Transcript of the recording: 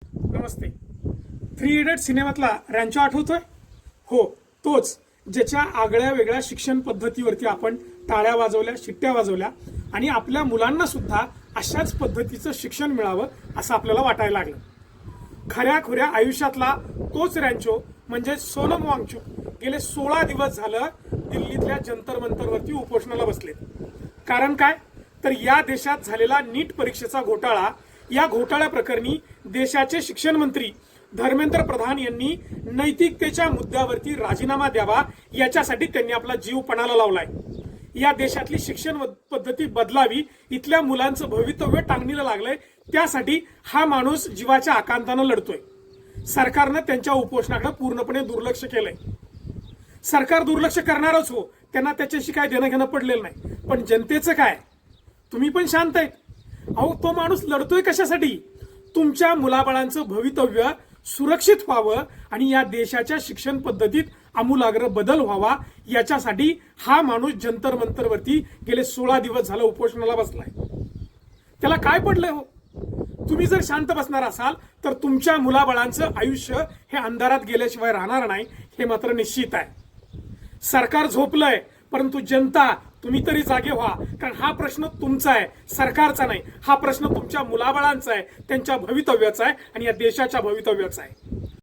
नमस्ते. Three idiot सिनेमातला Rancho आठवतोय? हो, तोच ज्याच्या आगळ्या वेगळ्या शिक्षण पद्धतीवरती आपण टाळ्या वाजवल्या, शिट्ट्या वाजवल्या आणि आपल्या मुलांना सुद्धा अशाच पद्धतीचं शिक्षण मिळावं असं आपल्याला वाटायला लागलं. खऱ्या आयुष्यातला तोच रॅन्चो म्हणजे सोनम वांगचुक गेले 16 दिवस झालं दिल्लीतल्या जंतर मंतरवरती उपोषणाला बसले. कारण काय? तर या देशात झालेला नीट परीक्षेचा घोटाळा, या घोटाळ्या प्रकरणी देशाचे शिक्षण मंत्री धर्मेंद्र प्रधान यांनी नैतिकतेच्या मुद्द्यावरती राजीनामा द्यावा याच्यासाठी त्यांनी आपला जीव पणाला लावलाय. या देशातली शिक्षण पद्धती बदलावी, इथल्या मुलांचं भवितव्य टांगणीला लागलंय, त्यासाठी हा माणूस जीवाच्या आकांतानं लढतोय. सरकारनं त्यांच्या उपोषणाकडे पूर्णपणे दुर्लक्ष केलंय. सरकार दुर्लक्ष करणारच हो, त्यांना त्याच्याशी काय देणं घेणं पडलेलं नाही. पण जनतेचं काय? तुम्ही पण शांत आहेत. अहो, तो माणूस लढतोय कशासाठी? तुमच्या मुलाबाळांचं भवितव्य सुरक्षित व्हावं आणि या देशाच्या शिक्षण पद्धतीत आमूलाग्र बदल व्हावा याच्यासाठी हा माणूस जंतर मंतरवरती गेले 16 दिवस झालं उपोषणाला बसलाय. त्याला काय पडलंय हो? तुम्ही जर शांत बसणार असाल तर तुमच्या मुलाबाळांचं आयुष्य हे अंधारात गेल्याशिवाय राहणार नाही, हे मात्र निश्चित आहे. सरकार झोपलंय, परंतु जनता तुम्ही तरी जागे व्हा, कारण हा प्रश्न तुमचा आहे, सरकारचा नाही. हा प्रश्न तुमच्या मुलाबाळांचा आहे, त्यांच्या भवितव्याचा आहे आणि या देशाच्या भवितव्याचा आहे.